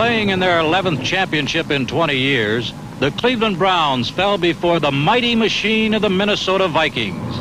Playing in their 11th championship in 20 years, the Cleveland Browns fell before the mighty machine of the Minnesota Vikings.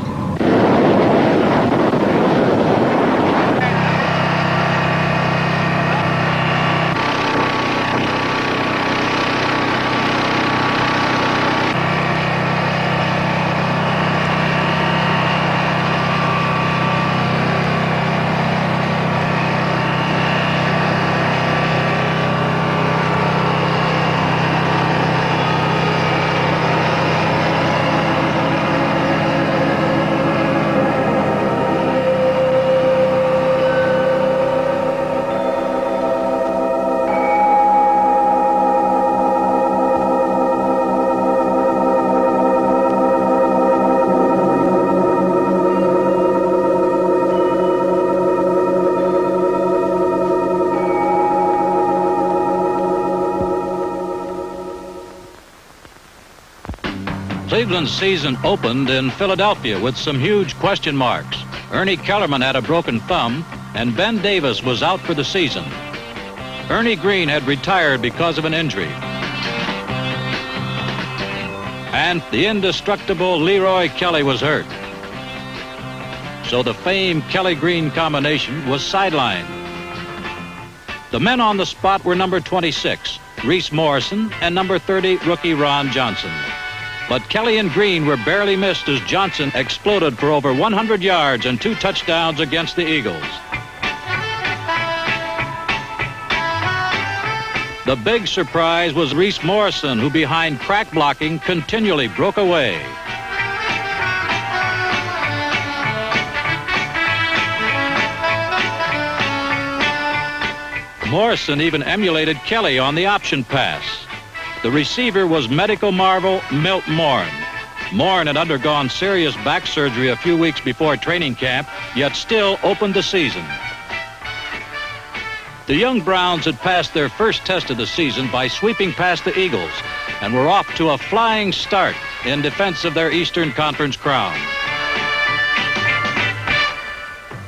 Cleveland's season opened in Philadelphia with some huge question marks. Ernie Kellerman had a broken thumb, and Ben Davis was out for the season. Ernie Green had retired because of an injury. And the indestructible Leroy Kelly was hurt. So the famed Kelly-Green combination was sidelined. The men on the spot were number 26, Reese Morrison, and number 30, rookie Ron Johnson. But Kelly and Green were barely missed as Johnson exploded for over 100 yards and 2 touchdowns against the Eagles. The big surprise was Reese Morrison, who behind crack blocking continually broke away. Morrison even emulated Kelly on the option pass. The receiver was medical marvel Milt Morin. Morin had undergone serious back surgery a few weeks before training camp, yet still opened the season. The young Browns had passed their first test of the season by sweeping past the Eagles and were off to a flying start in defense of their Eastern Conference crown.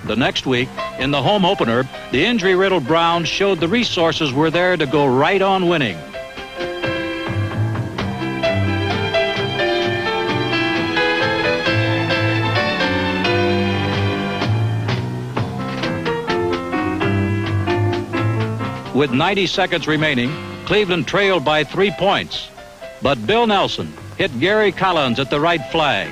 The next week, in the home opener, the injury-riddled Browns showed the resources were there to go right on winning. With 90 seconds remaining, Cleveland trailed by 3 points. But Bill Nelson hit Gary Collins at the right flag.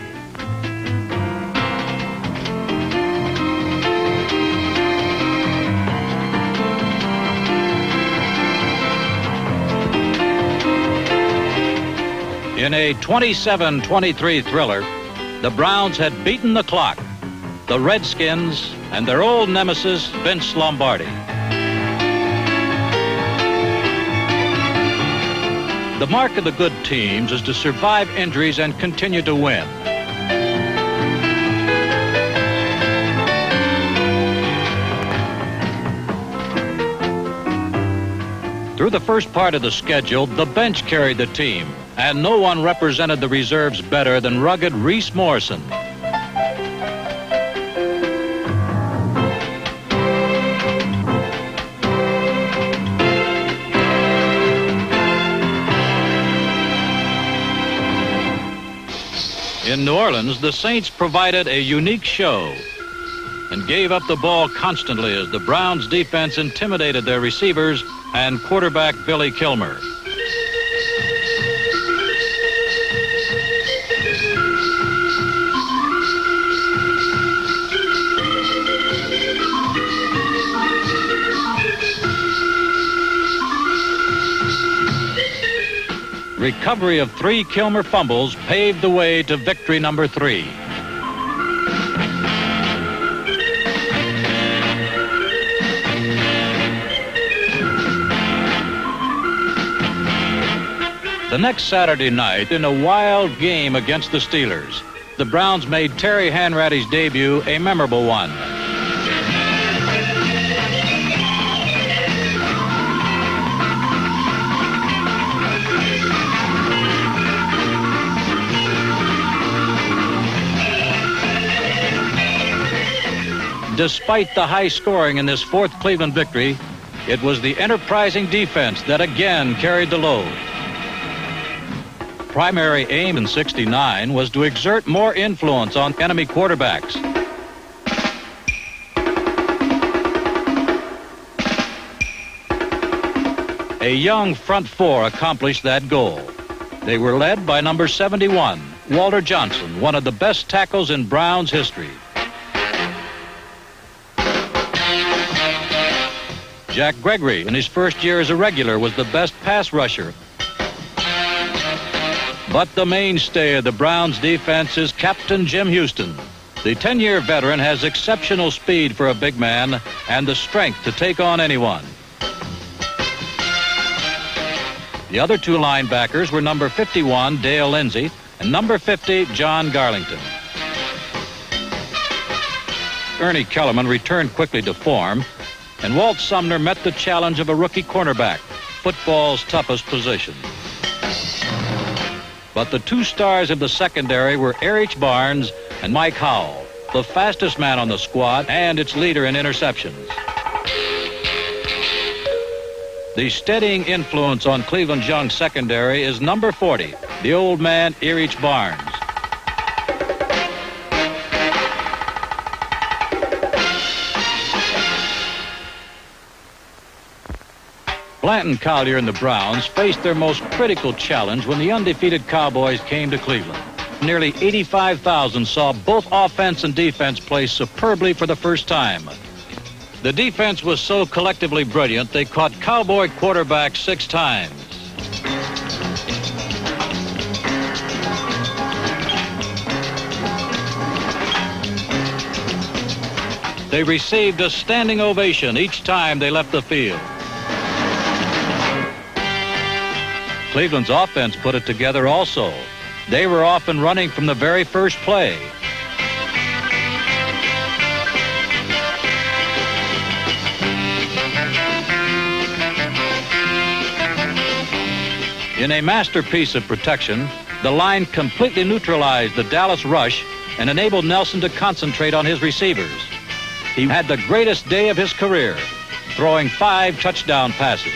In a 27-23 thriller, the Browns had beaten the clock, the Redskins, and their old nemesis, Vince Lombardi. The mark of the good teams is to survive injuries and continue to win. Through the first part of the schedule, the bench carried the team, and no one represented the reserves better than rugged Reese Morrison. In New Orleans, the Saints provided a unique show and gave up the ball constantly as the Browns' defense intimidated their receivers and quarterback Billy Kilmer. Recovery of 3 Kilmer fumbles paved the way to victory number 3. The next Saturday night, in a wild game against the Steelers, the Browns made Terry Hanratty's debut a memorable one. Despite the high scoring in this 4th Cleveland victory, It was the enterprising defense that again carried the load. Primary aim in '69 was to exert more influence on enemy quarterbacks. A young front four accomplished that goal. They were led by number 71, Walter Johnson, one of the best tackles in Browns history. Jack Gregory, in his first year as a regular, was the best pass rusher. But the mainstay of the Browns defense is Captain Jim Houston. The 10-year veteran has exceptional speed for a big man and the strength to take on anyone. The other two linebackers were number 51, Dale Lindsey, and number 50, John Garlington. Ernie Kellerman returned quickly to form, and Walt Sumner met the challenge of a rookie cornerback, football's toughest position. But the two stars of the secondary were Erich Barnes and Mike Howell, the fastest man on the squad and its leader in interceptions. The steadying influence on Cleveland's young secondary is number 40, the old man Erich Barnes. Blanton Collier and the Browns faced their most critical challenge when the undefeated Cowboys came to Cleveland. Nearly 85,000 saw both offense and defense play superbly for the first time. The defense was so collectively brilliant, they caught Cowboy quarterbacks 6 times. They received a standing ovation each time they left the field. Cleveland's offense put it together also. They were often running from the very first play. In a masterpiece of protection, the line completely neutralized the Dallas rush and enabled Nelson to concentrate on his receivers. He had the greatest day of his career, throwing 5 touchdown passes.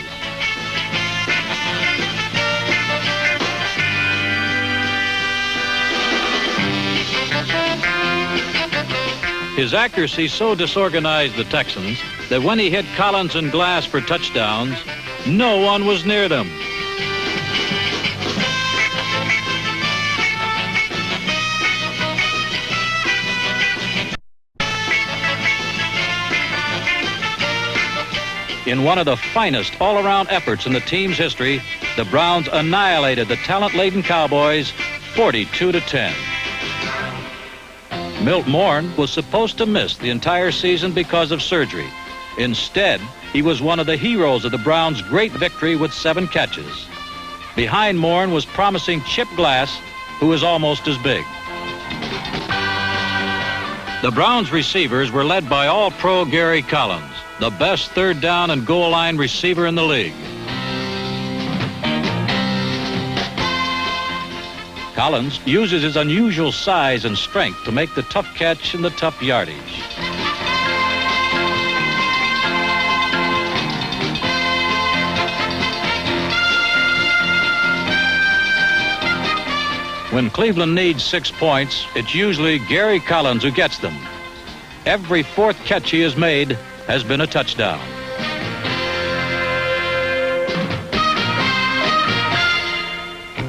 His accuracy so disorganized the Texans that when he hit Collins and Glass for touchdowns, no one was near them. In one of the finest all-around efforts in the team's history, the Browns annihilated the talent-laden Cowboys 42-10. Milt Morn was supposed to miss the entire season because of surgery. Instead, he was one of the heroes of the Browns' great victory with 7 catches. Behind Morn was promising Chip Glass, who was almost as big. The Browns receivers were led by All-Pro Gary Collins, the best third down and goal line receiver in the league. Collins uses his unusual size and strength to make the tough catch and the tough yardage. When Cleveland needs 6 points, it's usually Gary Collins who gets them. Every 4th catch he has made has been a touchdown.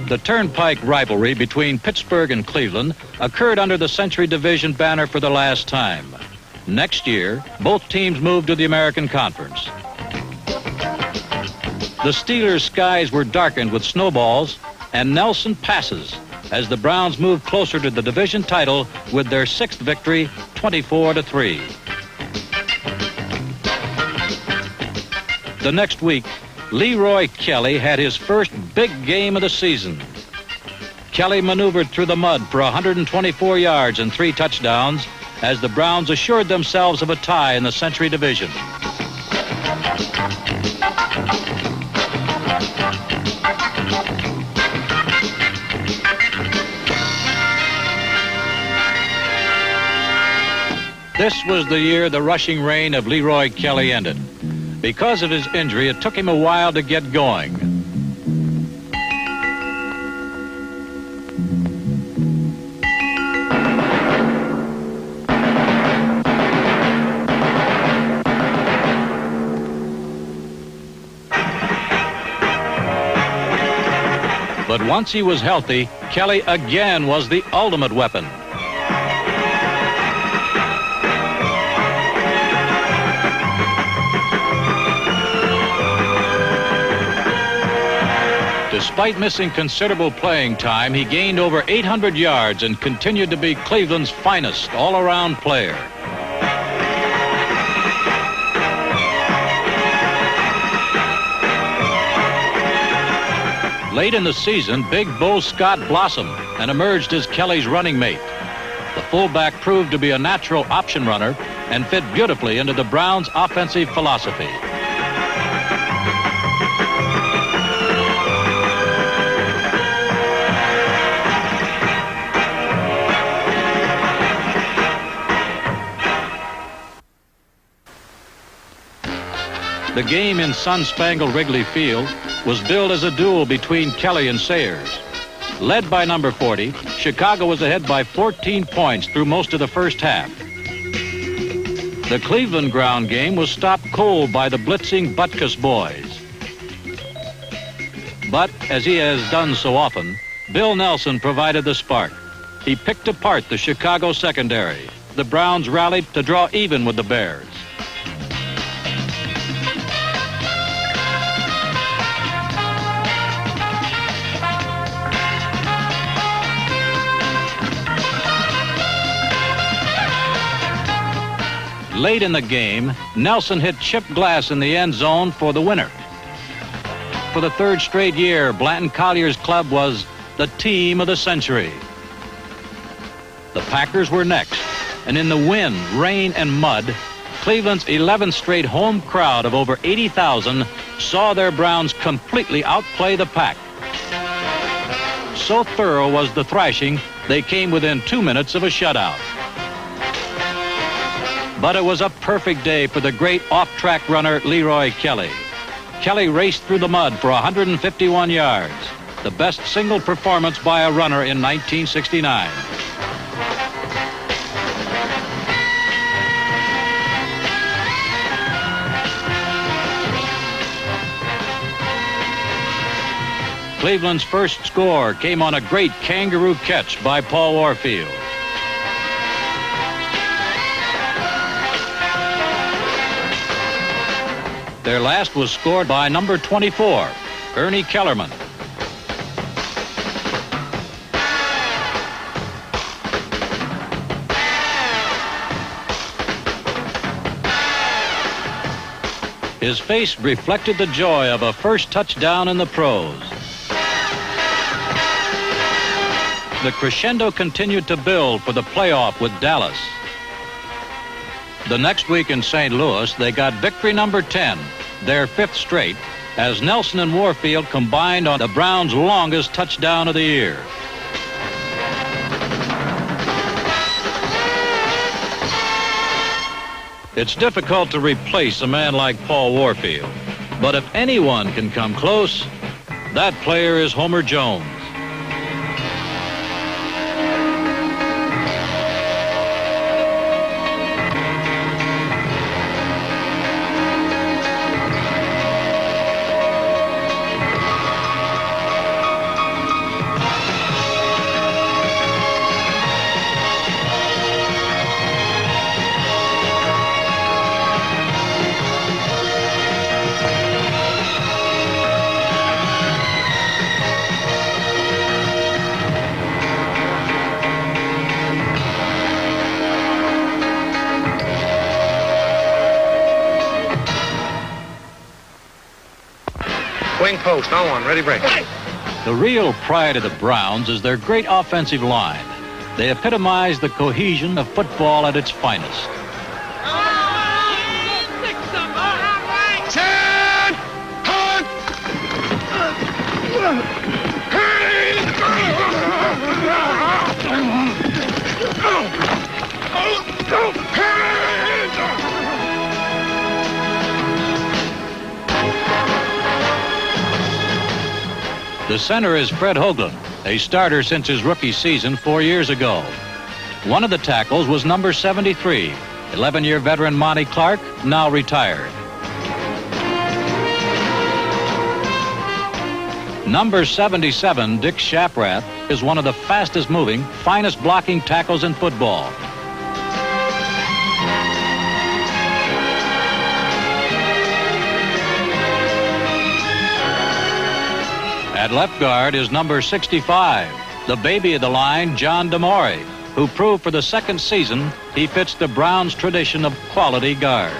The Turnpike rivalry between Pittsburgh and Cleveland occurred under the Century Division banner for the last time. Next year, both teams moved to the American Conference. The Steelers' skies were darkened with snowballs and Nelson passes as the Browns moved closer to the division title with their 6th victory, 24-3. The next week, Leroy Kelly had his first big game of the season. Kelly maneuvered through the mud for 124 yards and 3 touchdowns as the Browns assured themselves of a tie in the Century Division. This was the year the rushing reign of Leroy Kelly ended. Because of his injury, it took him a while to get going. But once he was healthy, Kelly again was the ultimate weapon. Despite missing considerable playing time, he gained over 800 yards and continued to be Cleveland's finest all-around player. Late in the season, Big Bull Scott blossomed and emerged as Kelly's running mate. The fullback proved to be a natural option runner and fit beautifully into the Browns' offensive philosophy. The game in sun-spangled Wrigley Field was billed as a duel between Kelly and Sayers. Led by number 40, Chicago was ahead by 14 points through most of the first half. The Cleveland ground game was stopped cold by the blitzing Butkus boys. But, as he has done so often, Bill Nelson provided the spark. He picked apart the Chicago secondary. The Browns rallied to draw even with the Bears. Late in the game, Nelson hit chipped glass in the end zone for the winner. For the third straight year, Blanton Collier's club was the team of the century. The Packers were next, and in the wind, rain, and mud, Cleveland's 11th straight home crowd of over 80,000 saw their Browns completely outplay the Pack. So thorough was the thrashing, they came within 2 minutes of a shutout. But it was a perfect day for the great off-track runner Leroy Kelly. Kelly raced through the mud for 151 yards, the best single performance by a runner in 1969. Cleveland's first score came on a great kangaroo catch by Paul Warfield. Their last was scored by number 24, Ernie Kellerman. His face reflected the joy of a first touchdown in the pros. The crescendo continued to build for the playoff with Dallas. The next week in St. Louis, they got victory number 10, their 5th straight, as Nelson and Warfield combined on the Browns' longest touchdown of the year. It's difficult to replace a man like Paul Warfield, but if anyone can come close, that player is Homer Jones. Wing post, on one, ready, break. The real pride of the Browns is their great offensive line. They epitomize the cohesion of football at its finest. The center is Fred Hoagland, a starter since his rookie season 4 years ago. One of the tackles was number 73, 11-year veteran Monty Clark, now retired. Number 77, Dick Shaprath, is one of the fastest moving, finest blocking tackles in football. At left guard is number 65, the baby of the line, John DeMore, who proved for the second season he fits the Browns' tradition of quality guards.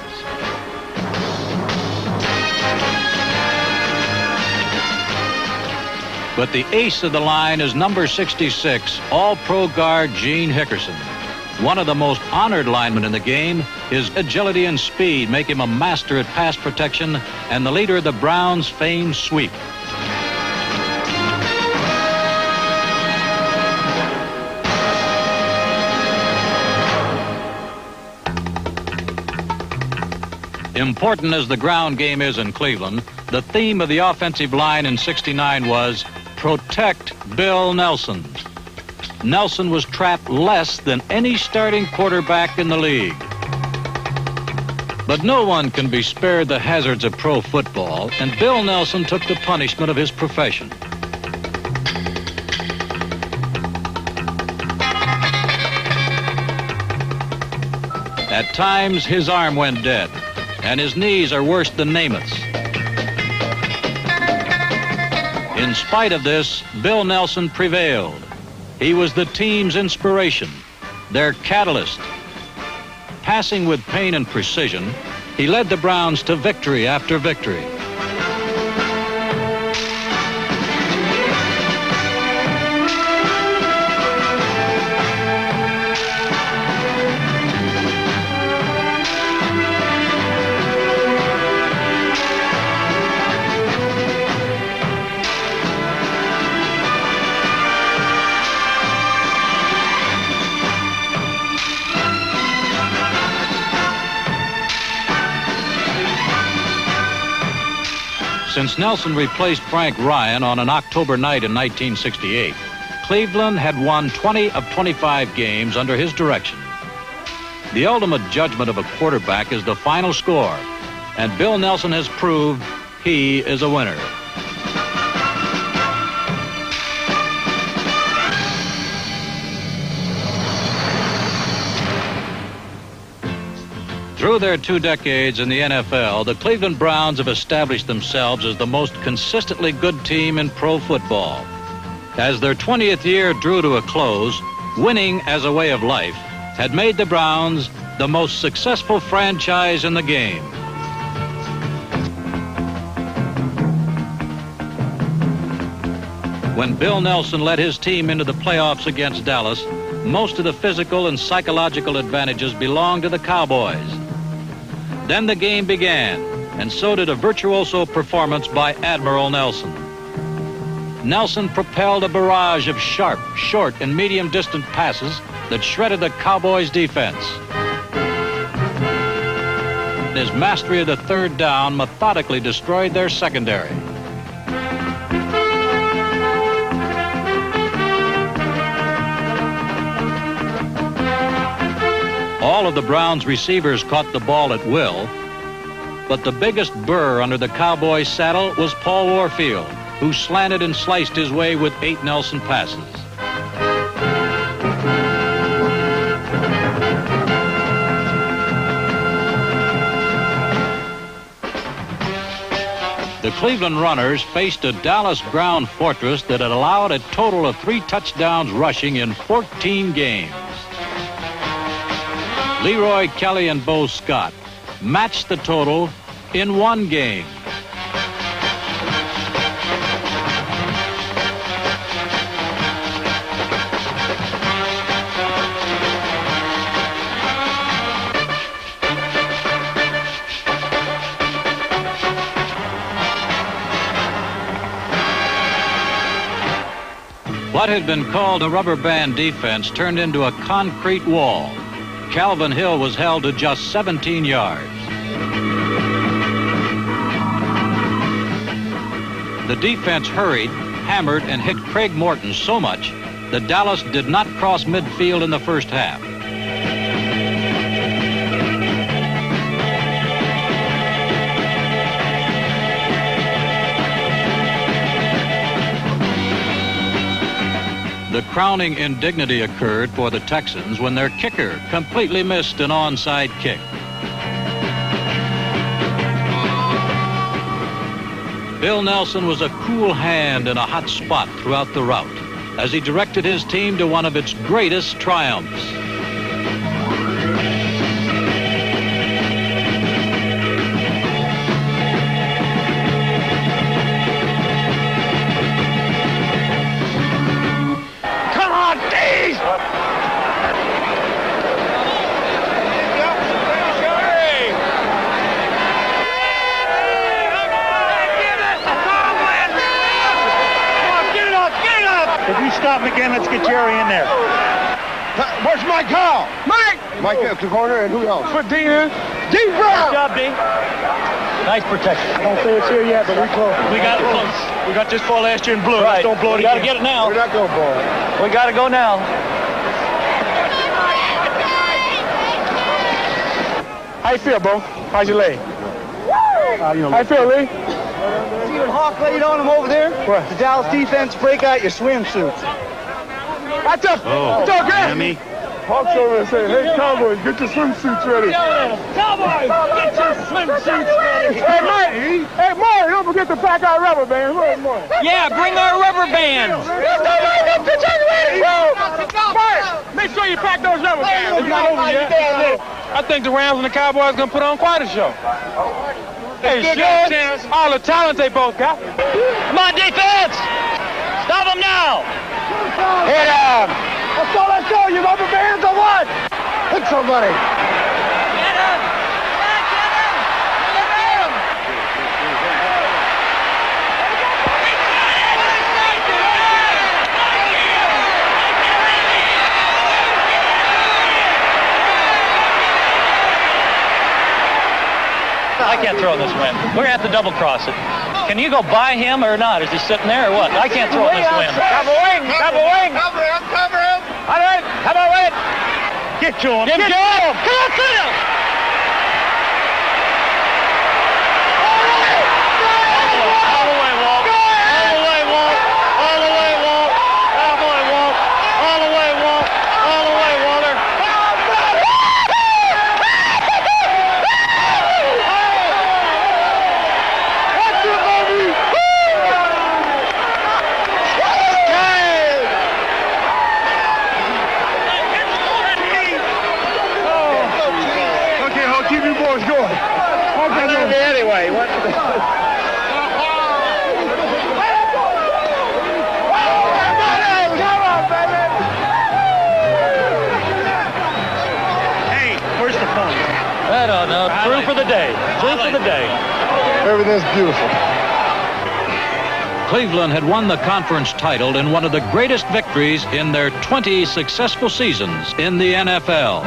But the ace of the line is number 66, All-Pro guard Gene Hickerson. One of the most honored linemen in the game, his agility and speed make him a master at pass protection and the leader of the Browns' famed sweep. Important as the ground game is in Cleveland, the theme of the offensive line in '69 was protect Bill Nelson. Nelson was trapped less than any starting quarterback in the league. But no one can be spared the hazards of pro football, and Bill Nelson took the punishment of his profession. At times, his arm went dead, and his knees are worse than Namath's. In spite of this, Bill Nelson prevailed. He was the team's inspiration, their catalyst. Passing with pain and precision, he led the Browns to victory after victory. Since Nelson replaced Frank Ryan on an October night in 1968, Cleveland had won 20 of 25 games under his direction. The ultimate judgment of a quarterback is the final score, and Bill Nelson has proved he is a winner. Through their 2 decades in the NFL, the Cleveland Browns have established themselves as the most consistently good team in pro football. As their 20th year drew to a close, winning as a way of life had made the Browns the most successful franchise in the game. When Bill Nelson led his team into the playoffs against Dallas, most of the physical and psychological advantages belonged to the Cowboys. Then the game began, and so did a virtuoso performance by Admiral Nelson. Nelson propelled a barrage of sharp, short, and medium-distance passes that shredded the Cowboys' defense. His mastery of the third down methodically destroyed their secondary. All of the Browns' receivers caught the ball at will, but the biggest burr under the Cowboys' saddle was Paul Warfield, who slanted and sliced his way with 8 Nelson passes. The Cleveland runners faced a Dallas ground fortress that had allowed a total of 3 touchdowns rushing in 14 games. Leroy Kelly and Bo Scott matched the total in 1 game. What had been called a rubber band defense turned into a concrete wall. Calvin Hill was held to just 17 yards. The defense hurried hammered and hit Craig Morton so much that Dallas did not cross midfield in the first half. The crowning indignity occurred for the Texans when their kicker completely missed an onside kick. Bill Nelson was a cool hand in a hot spot throughout the rout as he directed his team to one of its greatest triumphs. Come on, Dave! If you stop him again, let's get Jerry in there. Where's Mike Hall? Mike at the corner, and who else? Put D in. D Brown! Good job, D. Nice protection. I don't say it's here yet, but we close. We got it close. We got this ball last year in blue. Right. Let's don't blow it again. We got to get it now. We're not going for it. We got to go now. How you feel, bro? How's your leg? How you feel, Lee? See what Hawk laid on him over there? What? The Dallas defense break out your swimsuits. That's up. Oh, Miami. Hawk's over there saying, hey, Cowboys, get your swimsuits ready. Cowboys, get your swimsuits ready. Hey, Marty, don't forget to pack our rubber bands. Where's Marty? Yeah, bring our rubber bands. Marty, make sure you pack those rubber bands. It's not over yet. I think the Rams and the Cowboys are going to put on quite a show. They should. All the talent they both got. Come on, defense. Stop them now. Hit him. Let's go. You rubber bands or what? Hit somebody. Get him. Get him. Get him. I can't throw this wind. We're going to have to double cross it. Can you go by him or not? Is he sitting there or what? I can't throw this wind. Cover wing. Cover wing. Cover him. Cover him. All right. Come on, wait. Get to him. Get to him. Come on, sit him. All the way, Walt. All the way, Walt. All the way, Walt. All the way, Walt. All the way, Walt. All the way, Walter. Keep you boys going. Anyway, what? Hey, where's the phone? I don't know. Through for the day. Through for the day. Everything's beautiful. Cleveland had won the conference title in one of the greatest victories in their 20 successful seasons in the NFL.